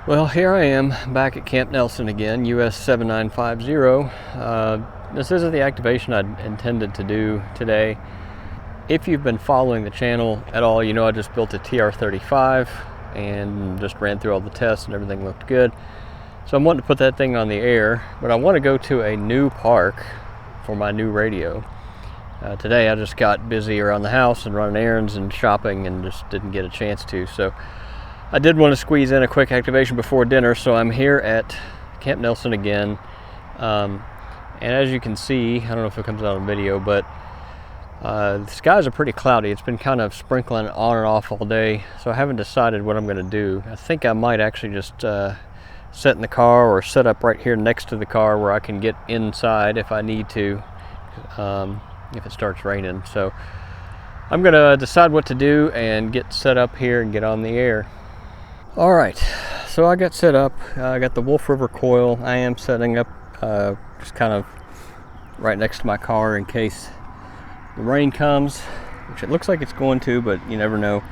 Well, here I am back at Camp Nelson again, US 7950. This isn't the activation I intended to do today. If you've been following the channel at all, you know I just built a TR35 and just ran through all the tests and everything looked good. So I'm wanting to put that thing on the air, but I want to go to a new park for my new radio. Today I just got busy around the house and running errands and shopping and just didn't get a chance to. So I did want to squeeze in a quick activation before dinner, so I'm here at Camp Nelson again. And as you can see, I don't know if it comes out on video, but the skies are pretty cloudy. It's been kind of sprinkling on and off all day, so I haven't decided what I'm going to do. I think I might actually just sit in the car or set up right here next to the car where I can get inside if I need to, if it starts raining. So I'm going to decide what to do and get set up here and get on the air. All right, so I got set up. I got the Wolf River coil. I am setting up just kind of right next to my car in case the rain comes, which it looks like it's going to, but you never know.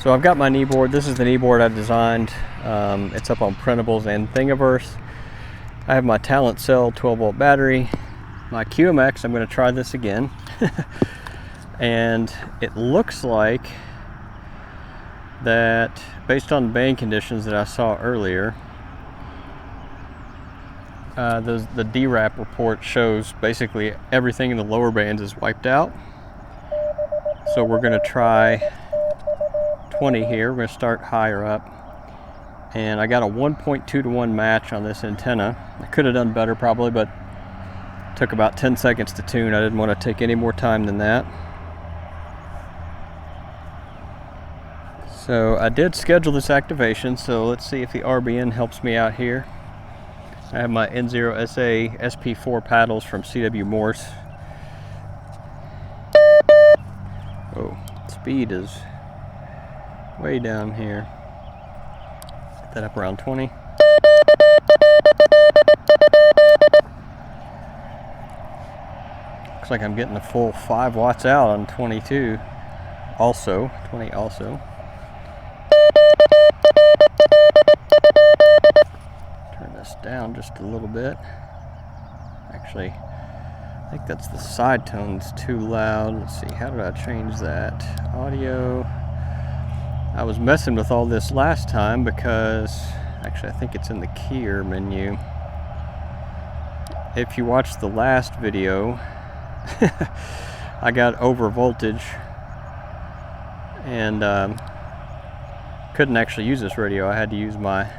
So I've got my kneeboard. This is the kneeboard I designed. It's up on printables and Thingiverse. I have my Talent Cell 12-volt battery. My QMX, I'm going to try this again. And it looks like that based on band conditions that I saw earlier, the DRAP report shows basically everything in the lower bands is wiped out. So we're going to try 20 here. We're going to start higher up. And I got a 1.2 to 1 match on this antenna. I could have done better probably, but it took about 10 seconds to tune. I didn't want to take any more time than that. So I did schedule this activation, so let's see if the RBN helps me out here. I have my N0SA SP4 paddles from CW Morse. Oh, speed is way down here. Get that up around 20. Looks like I'm getting the full 5 watts out on 22 also, 20 also. Down just a little bit. Actually, I think that's the side tone's too loud. Let's see, how did I change that? Audio. I was messing with all this last time because actually I think it's in the keyer menu. If you watched the last video, I got over voltage and couldn't actually use this radio. I had to use my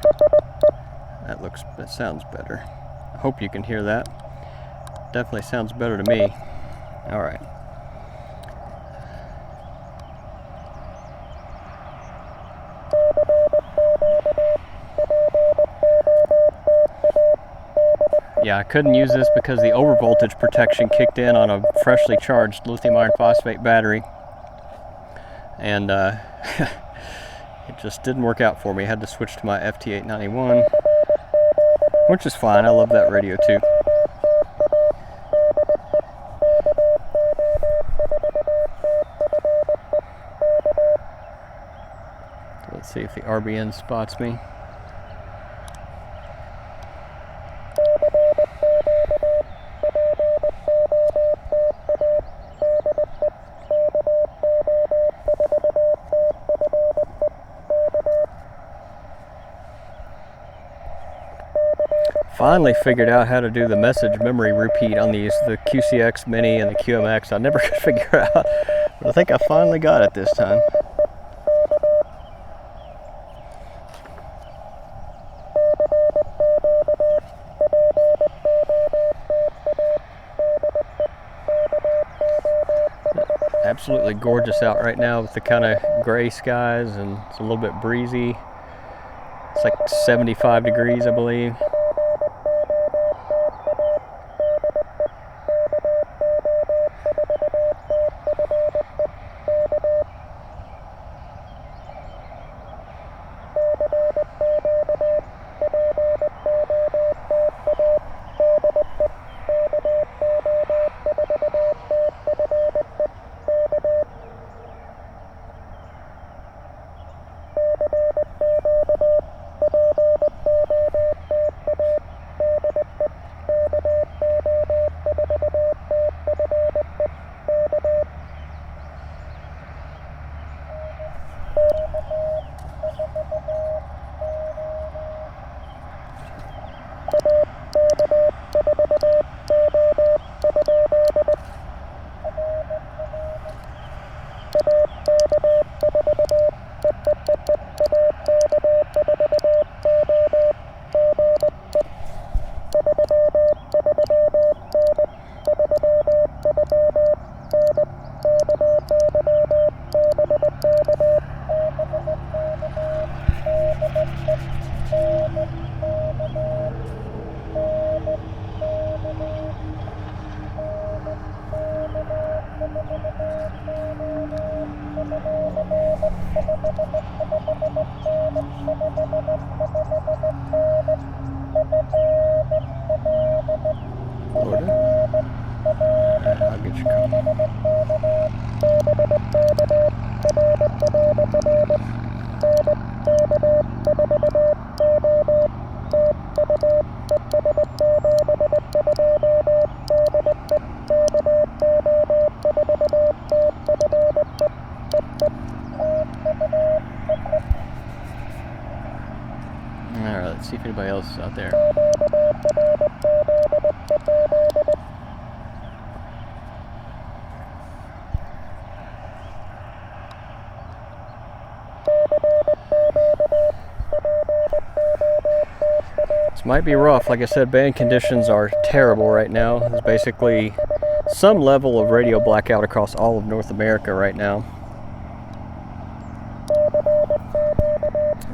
that sounds better. I hope you can hear that. Definitely sounds better to me. All right. Yeah, I couldn't use this because the overvoltage protection kicked in on a freshly charged lithium iron phosphate battery. And it just didn't work out for me. I had to switch to my FT891. Which is fine, I love that radio too. Let's see if the RBN spots me. Finally figured out how to do the message memory repeat on the QCX Mini and the QMX. I never could figure out, but I think I finally got it this time. Absolutely gorgeous out right now with the kind of gray skies, and it's a little bit breezy. It's like 75 degrees, I believe. Alright, let's see if anybody else is out there. This might be rough. Like I said, band conditions are terrible right now. There's basically some level of radio blackout across all of North America right now.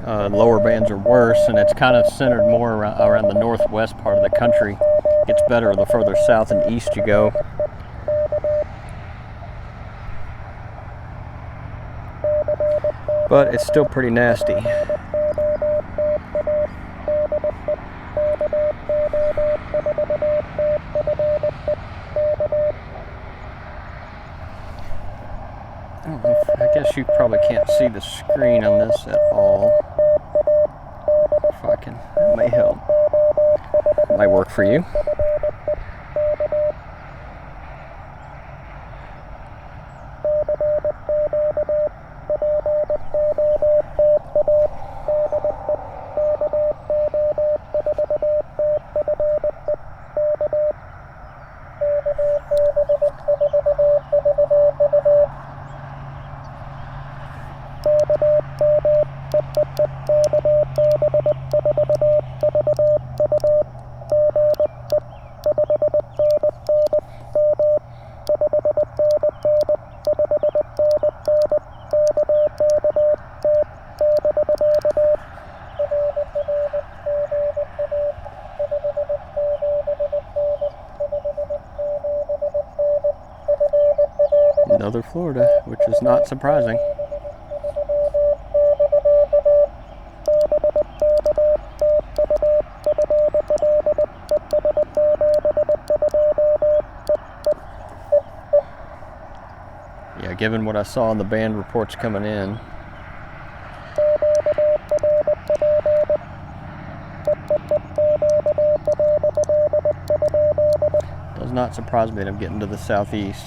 Lower bands are worse, and it's kind of centered more around the northwest part of the country. It gets better the further south and east you go. But it's still pretty nasty. I guess you probably can't see the screen on this at all. If I can, that may help. It might work for you. Another Florida, which is not surprising. Yeah, given what I saw in the band reports coming in. Does not surprise me that I'm getting to the southeast.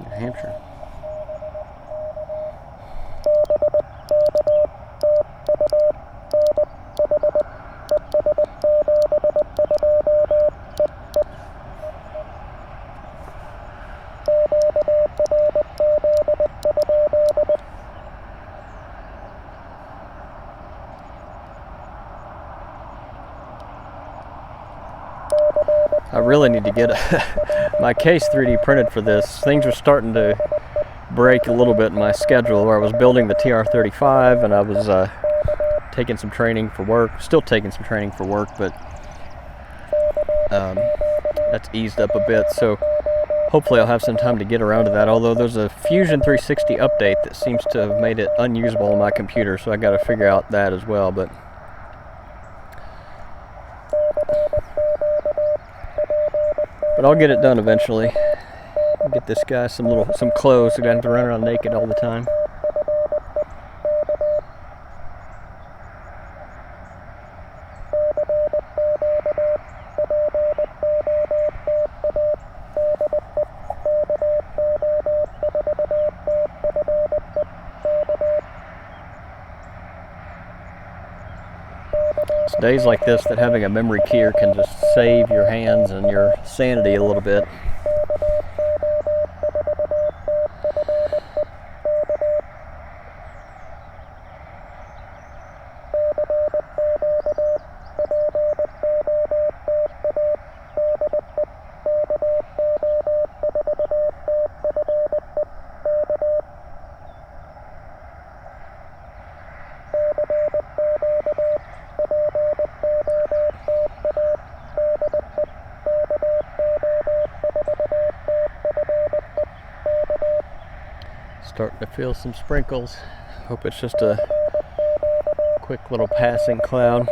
New Hampshire. I really need to get my case 3D printed for this. Things are starting to break a little bit in my schedule, where I was building the TR35 and I was taking some training for work, still taking some training for work, but that's eased up a bit, so hopefully I'll have some time to get around to that, although there's a Fusion 360 update that seems to have made it unusable on my computer, so I got to figure out that as well. But I'll get it done eventually. Get this guy some clothes so he doesn't have to run around naked all the time. days like this that having a memory keyer can just save your hands and your sanity a little bit. Starting to feel some sprinkles. Hope it's just a quick little passing cloud.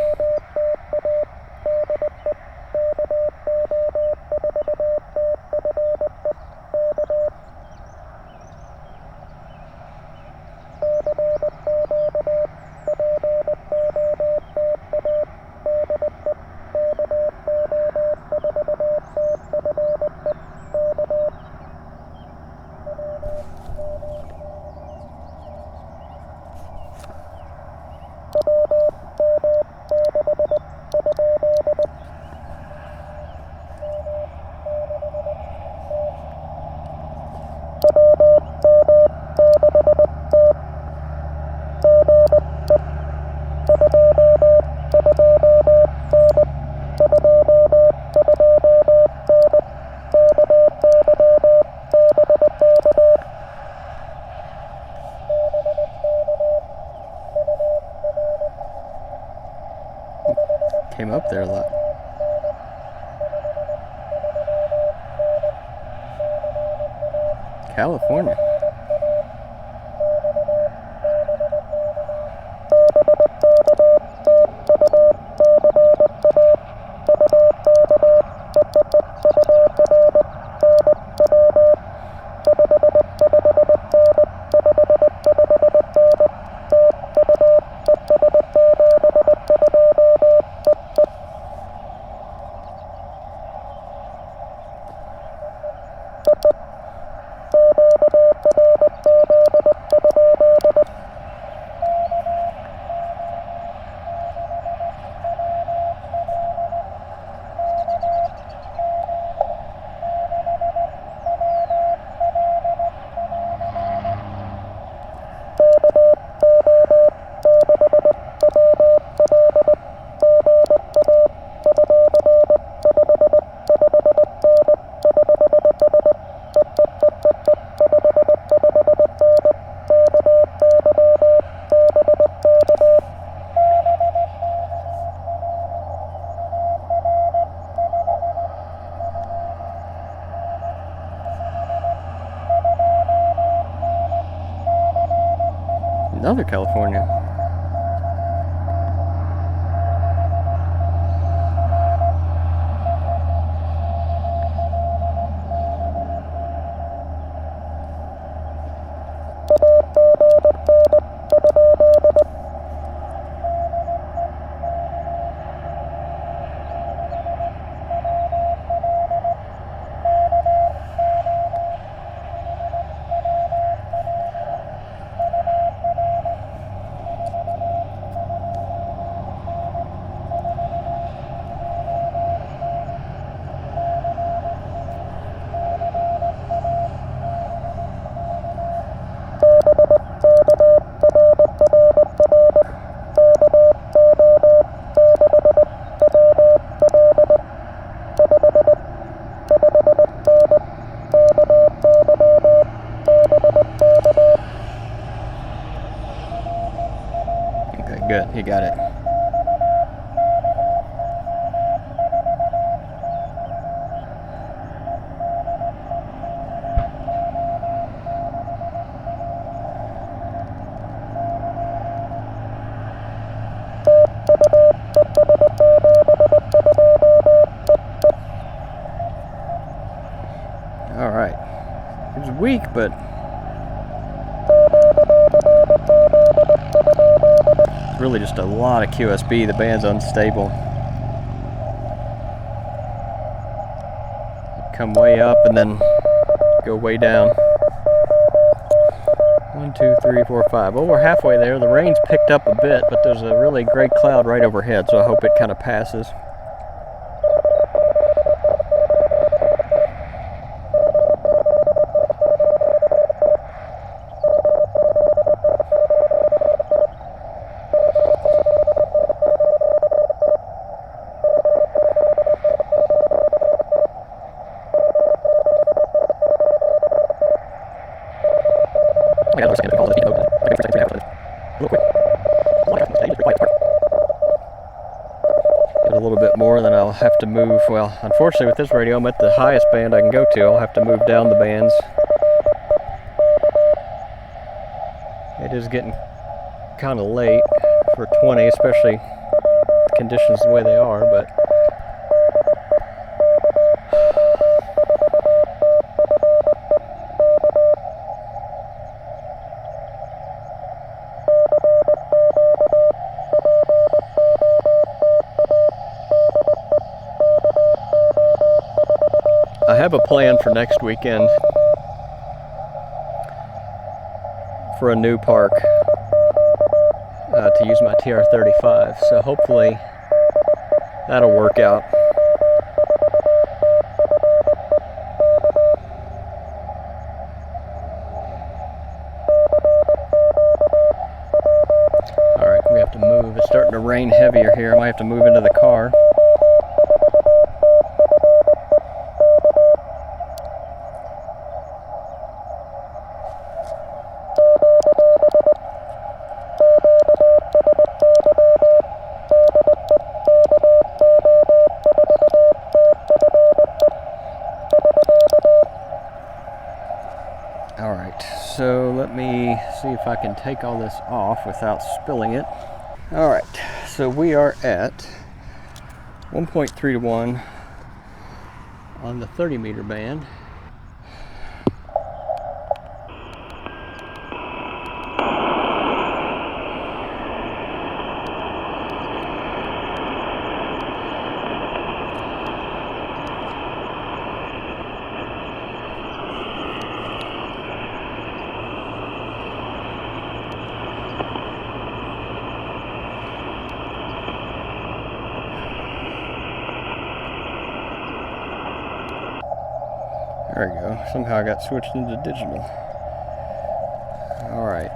Came up there a lot. California. Another California. Good, he got it. All right. It was weak, but it's really just a lot of QSB. The band's unstable. Come way up and then go way down. 1, 2, 3, 4, 5. Well, we're halfway there. The rain's picked up a bit, but there's a really great cloud right overhead, so I hope it kind of passes. Get a little bit more, then I'll have to move. Well, unfortunately with this radio I'm at the highest band I can go to. I'll have to move down the bands. It is getting kind of late for 20, especially the conditions the way they are, but I have a plan for next weekend for a new park to use my TR-35, so hopefully that'll work out. Alright, we have to move. It's starting to rain heavier here. I might have to move into the car. Alright, so let me see if I can take all this off without spilling it. Alright, so we are at 1.3 to 1 on the 30 meter band. There we go. Somehow I got switched into digital. Alright.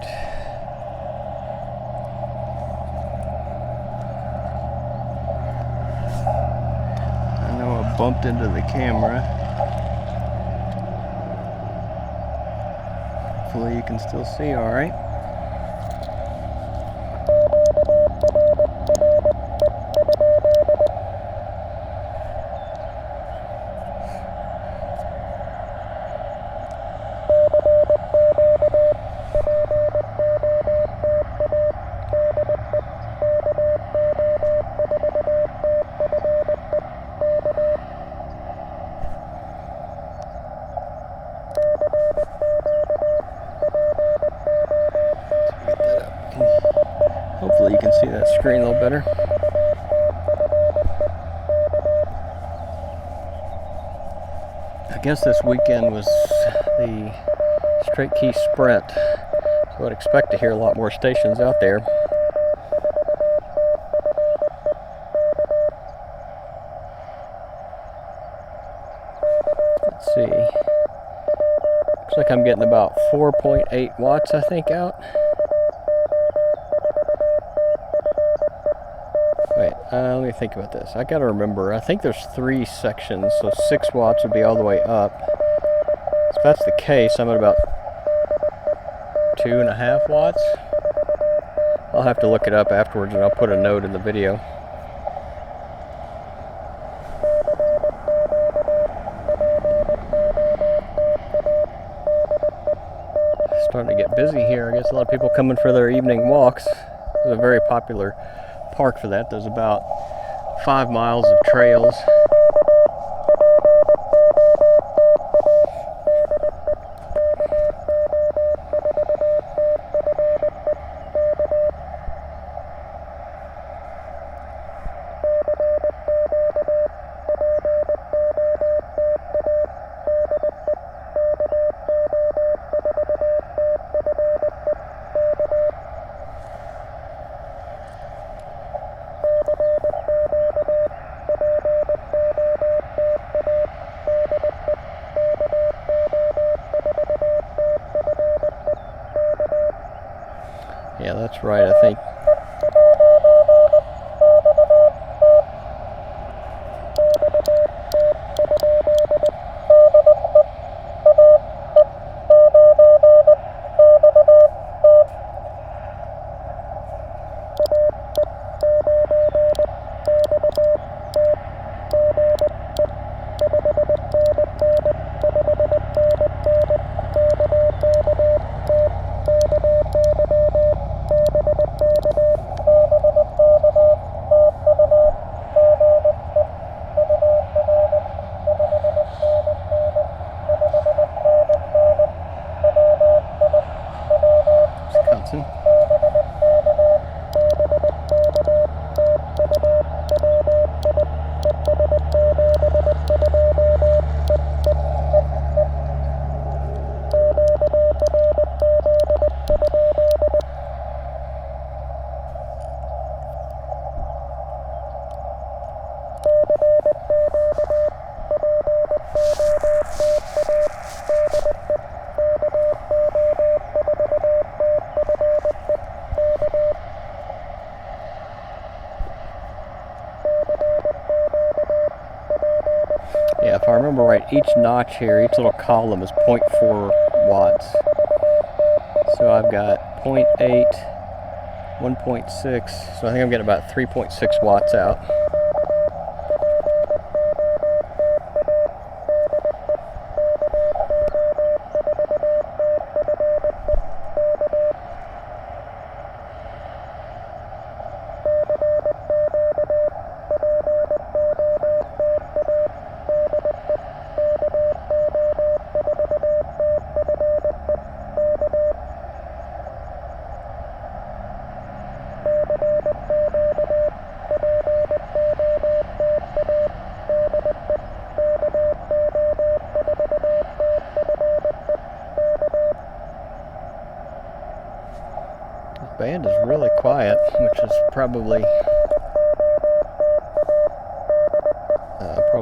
I know I bumped into the camera. Hopefully you can still see alright. Hopefully you can see that screen a little better. I guess this weekend was the straight key sprint, so I'd expect to hear a lot more stations out there. Let's see. Looks like I'm getting about 4.8 watts, I think, out. Wait, let me think about this. I gotta remember, I think there's 3 sections, so 6 watts would be all the way up. So if that's the case, I'm at about 2.5 watts. I'll have to look it up afterwards and I'll put a note in the video. Starting to get busy here. I guess a lot of people coming for their evening walks. It's a very popular park for that. There's about 5 miles of trails. Yeah, that's right, I think. Wisconsin. Yeah, if I remember right, each notch here, each little column is 0.4 watts. So I've got 0.8, 1.6, so I think I'm getting about 3.6 watts out. The band is really quiet, which is probably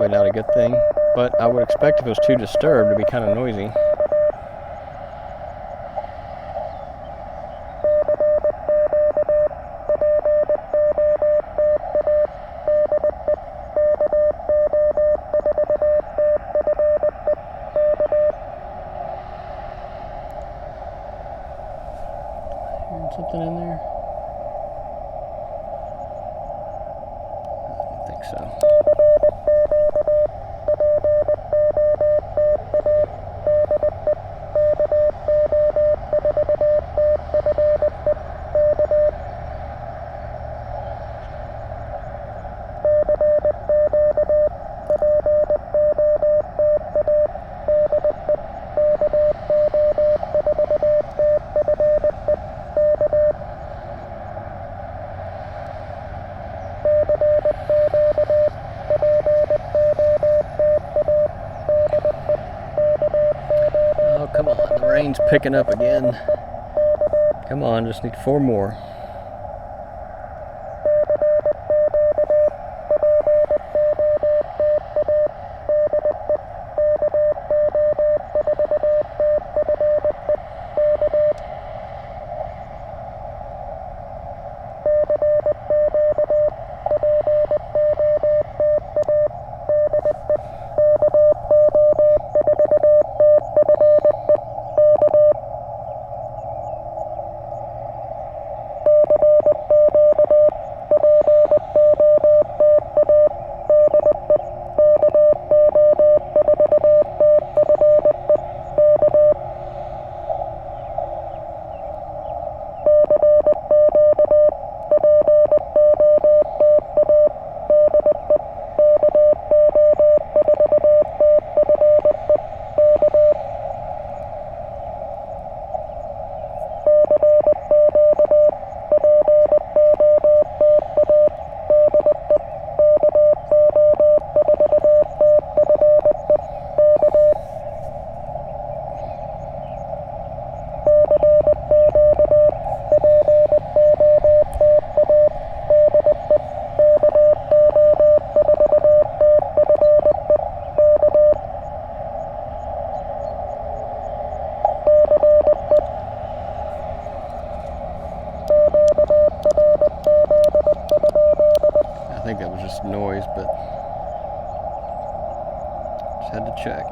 not a good thing, but I would expect if it was too disturbed to be kind of noisy. Something in there? I don't think so. Come on, the rain's picking up again. Come on, just need 4 more. some noise, but just had to check.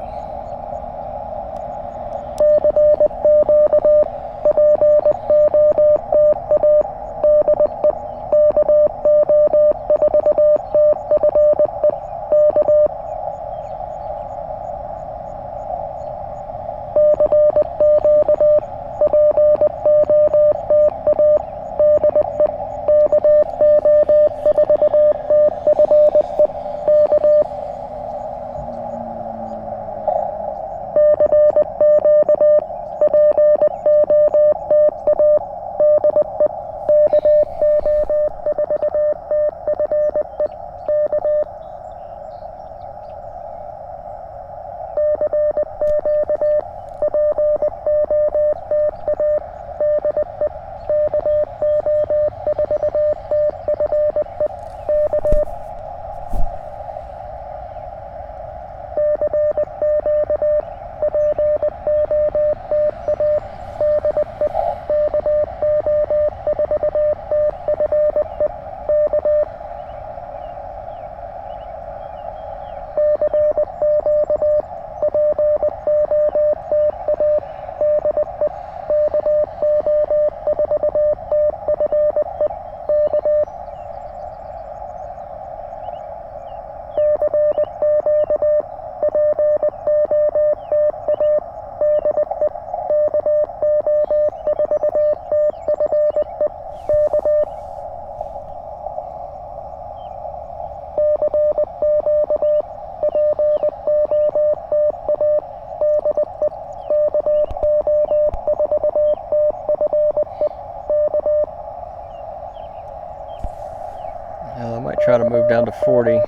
I might try to move down to 40. I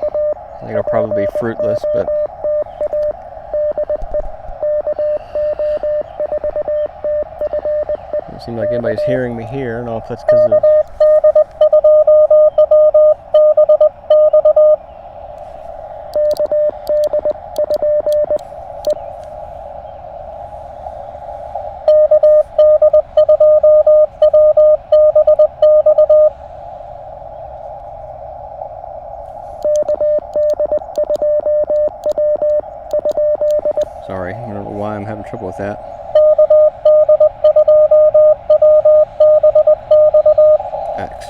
think it'll probably be fruitless, but doesn't seem like anybody's hearing me here. I don't know if that's because of sorry, I don't know why I'm having trouble with that. X.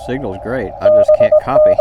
Signal's great, I just can't copy.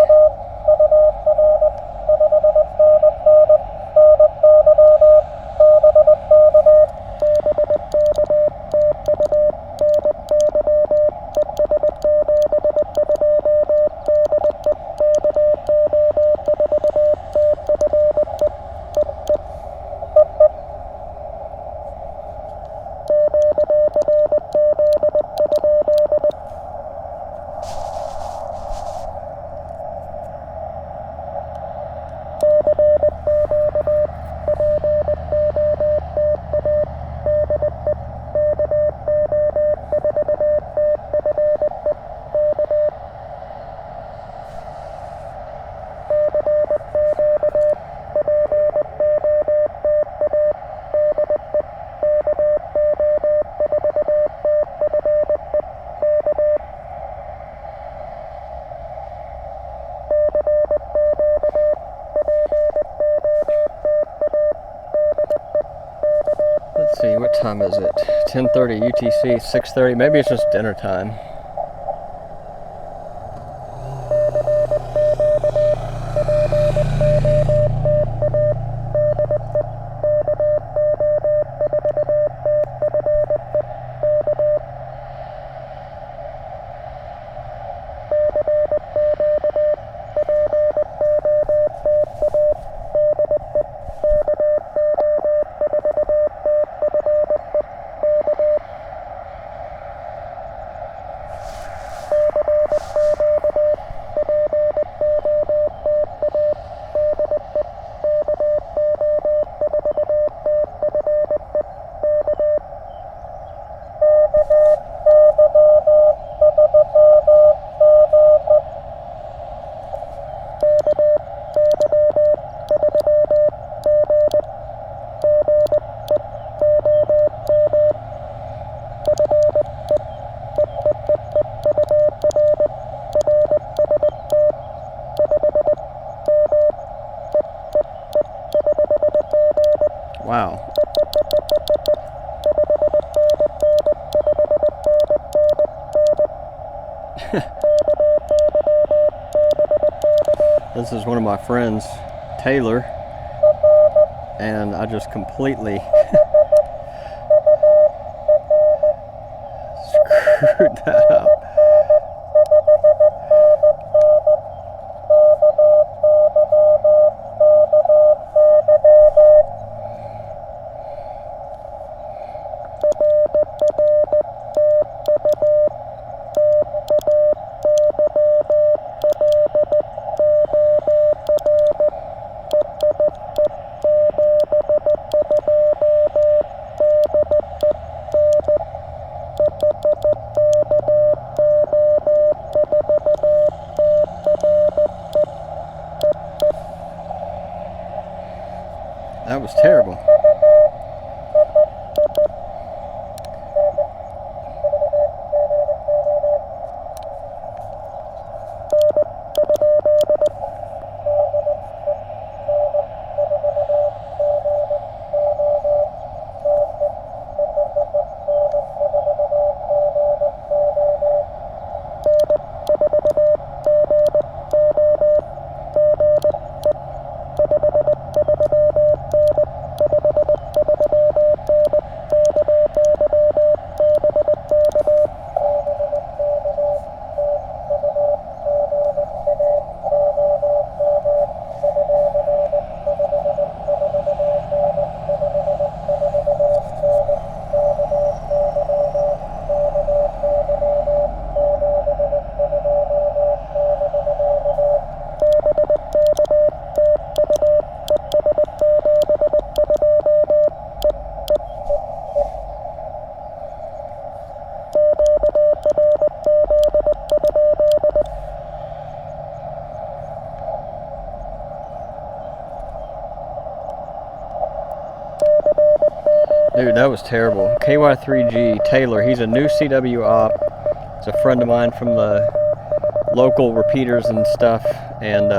Let's see, what time is it? 10:30 UTC, 6:30, maybe it's just dinner time. Wow. This is one of my friends, Taylor, and I just completely screwed that up. That was terrible. Dude, that was terrible. KY3G Taylor, he's a new CW op. He's a friend of mine from the local repeaters and stuff, and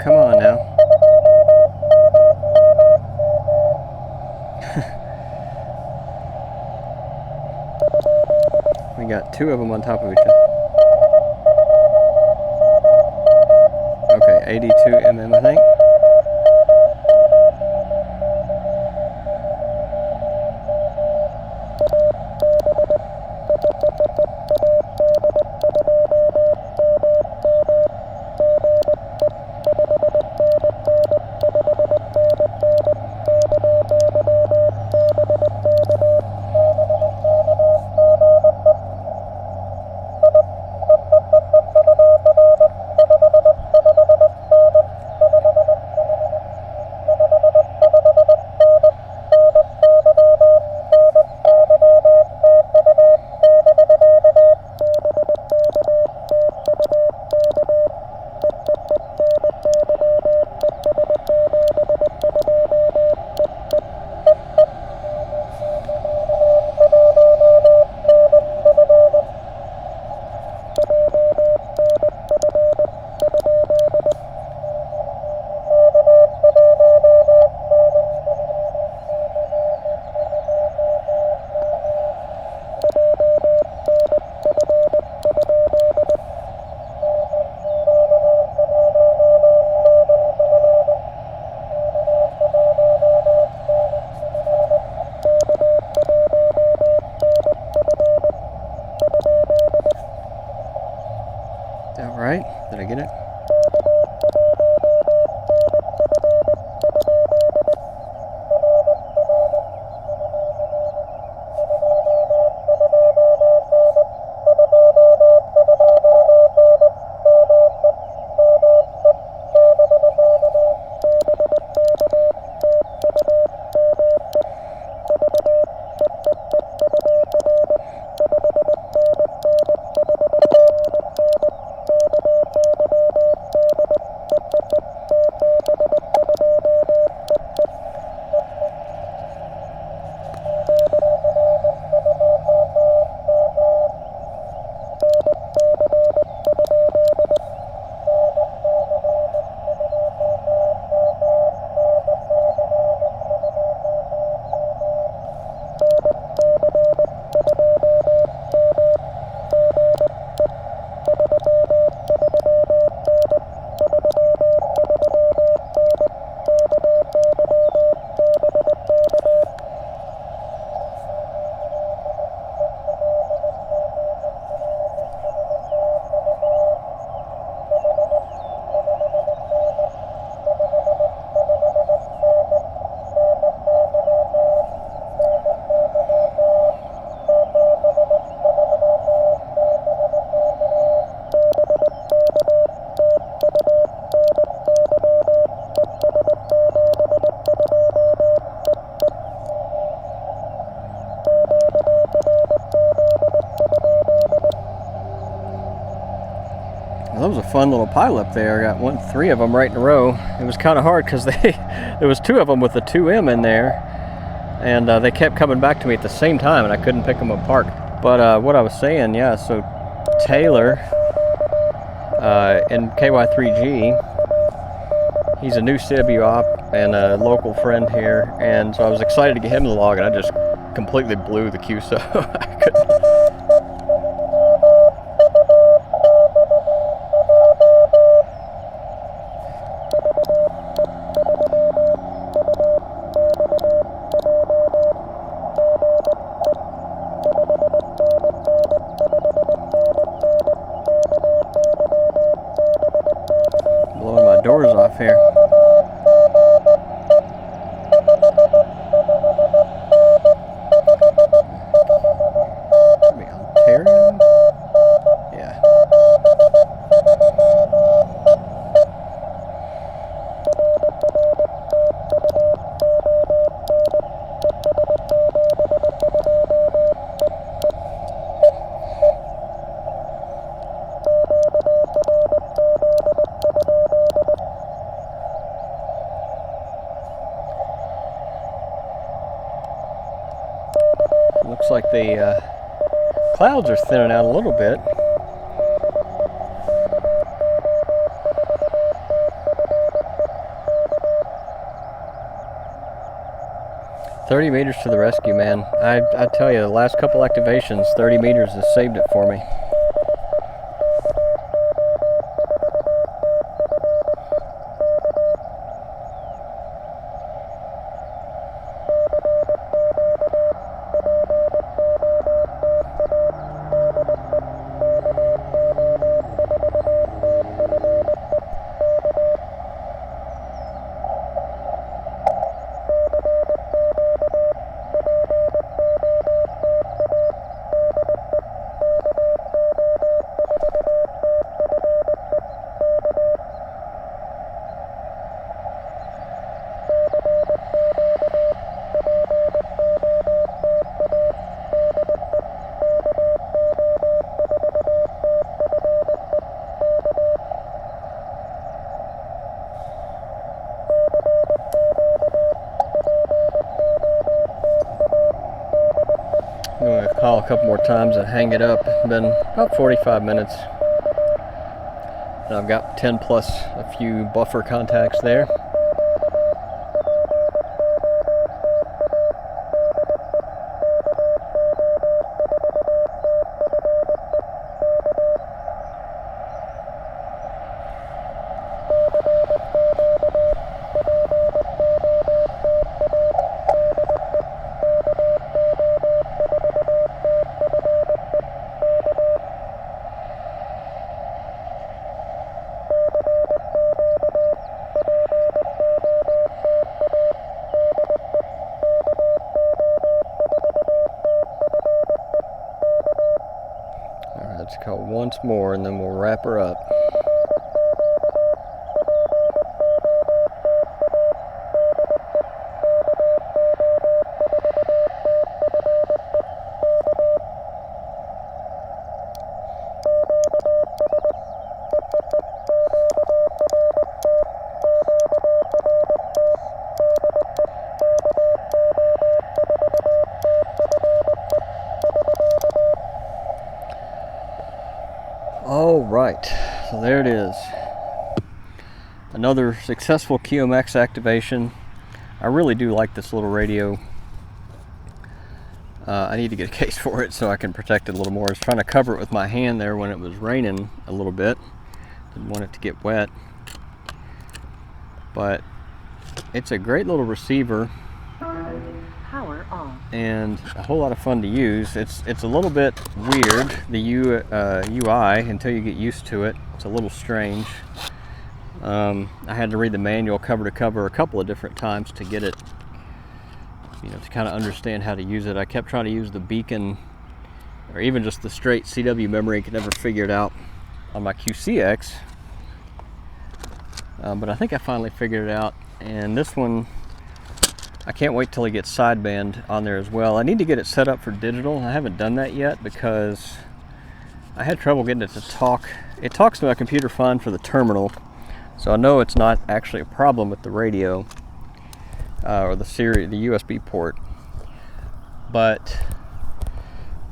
come on now. We got two of them on top of each other. Okay, 82 mm I think. digging it. That was a fun little pile up there. I got three of them right in a row. It was kind of hard because there was two of them with the 2M in there, and they kept coming back to me at the same time, and I couldn't pick them apart. But what I was saying, yeah, so Taylor in KY3G, he's a new Cebu op and a local friend here, and so I was excited to get him in the log, and I just completely blew the QSO. I couldn't. Blowing my doors off here. Maybe Ontario? Yeah. Looks like the clouds are thinning out a little bit. "30 meters to the rescue, man." I tell you, the last couple activations, 30 meters has saved it for me. I'm going to call a couple more times and hang it up. It's been about 45 minutes. And I've got 10 plus a few buffer contacts there. once more and then we'll wrap her up. All right, so there it is. Another successful QMX activation. I really do like this little radio. I need to get a case for it so I can protect it a little more. I was trying to cover it with my hand there when it was raining a little bit. Didn't want it to get wet. But it's a great little receiver. Power off. And a whole lot of fun to use. It's a little bit weird, the UI, until you get used to it. It's a little strange. I had to read the manual cover to cover a couple of different times to get it, to kind of understand how to use it. I kept trying to use the beacon or even just the straight CW memory. Could never figure it out on my QCX. But I think I finally figured it out. And this one, I can't wait till it gets sideband on there as well. I need to get it set up for digital. I haven't done that yet because I had trouble getting it to talk. It talks to my computer fine for the terminal, so I know it's not actually a problem with the radio or the USB port. But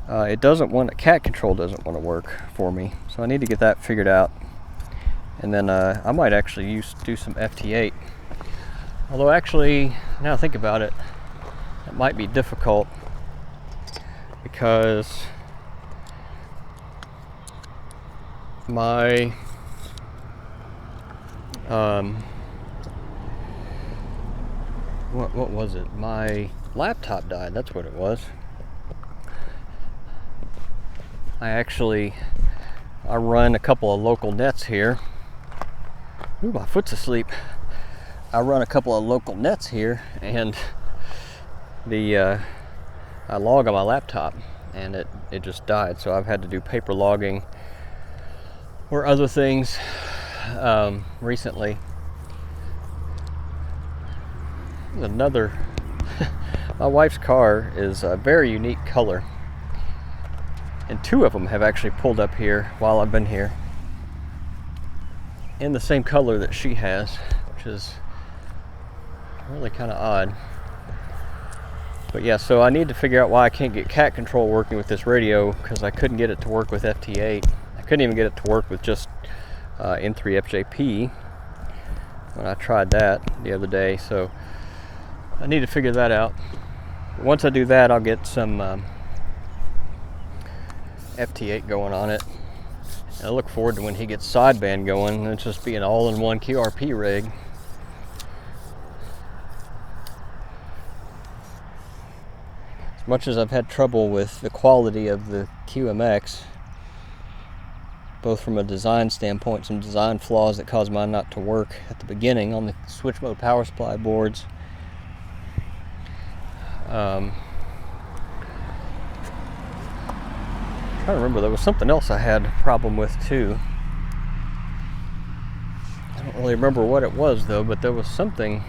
it doesn't want, cat control doesn't want to work for me, so I need to get that figured out. And then I might actually do some FT8. Although actually, now I think about it, it might be difficult because my what was it? My laptop died. That's what it was. I run a couple of local nets here. Ooh, my foot's asleep. I run a couple of local nets here, and I log on my laptop, and it just died. So I've had to do paper logging or other things recently. Another, my wife's car is a very unique color, and two of them have actually pulled up here while I've been here in the same color that she has, which is really kind of odd. But yeah, so I need to figure out why I can't get cat control working with this radio, because I couldn't get it to work with FT8. I couldn't even get it to work with just N3FJP when I tried that the other day. So I need to figure that out. Once I do that, I'll get some FT8 going on it. And I look forward to when he gets sideband going. It's just be an all-in-one QRP rig. As much as I've had trouble with the quality of the QMX, both from a design standpoint, some design flaws that caused mine not to work at the beginning on the switch mode power supply boards. I'm trying to remember, there was something else I had a problem with too. I don't really remember what it was though, but there was something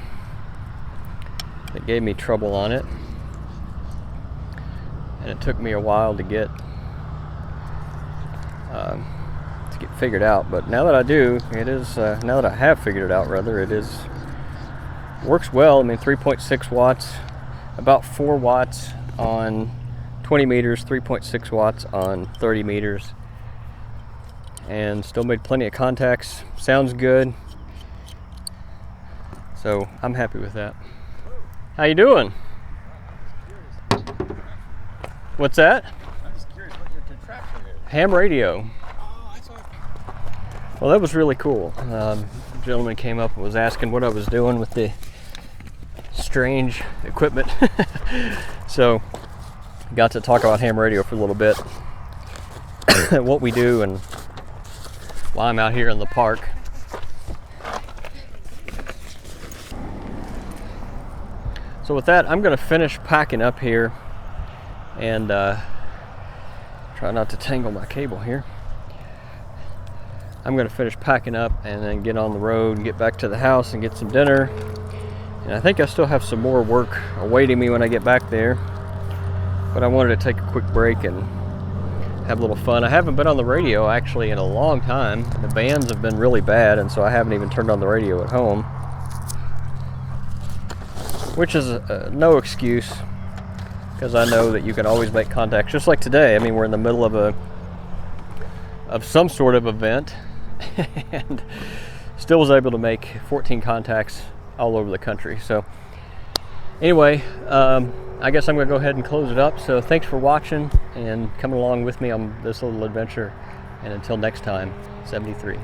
that gave me trouble on it. And it took me a while to get figured out, but now that I do, it is now that I have figured it out, rather, it is works well. I mean, 3.6 watts, about 4 watts on 20 meters, 3.6 watts on 30 meters, and still made plenty of contacts. Sounds good, so I'm happy with that. How you doing? What's that? I'm just curious what your contraption is. Ham radio. Oh, I saw it. Well, that was really cool. A gentleman came up and was asking what I was doing with the strange equipment. So, got to talk about ham radio for a little bit. What we do and why I'm out here in the park. So with that, I'm going to finish packing up here and try not to tangle my cable here. I'm going to finish packing up and then get on the road and get back to the house and get some dinner. And I think I still have some more work awaiting me when I get back there. But I wanted to take a quick break and have a little fun. I haven't been on the radio actually in a long time. The bands have been really bad, and so I haven't even turned on the radio at home. Which is no excuse, because I know that you can always make contacts. Just like today, I mean, we're in the middle of some sort of event, and still was able to make 14 contacts all over the country. So anyway, I guess I'm going to go ahead and close it up. So thanks for watching and coming along with me on this little adventure. And until next time, 73.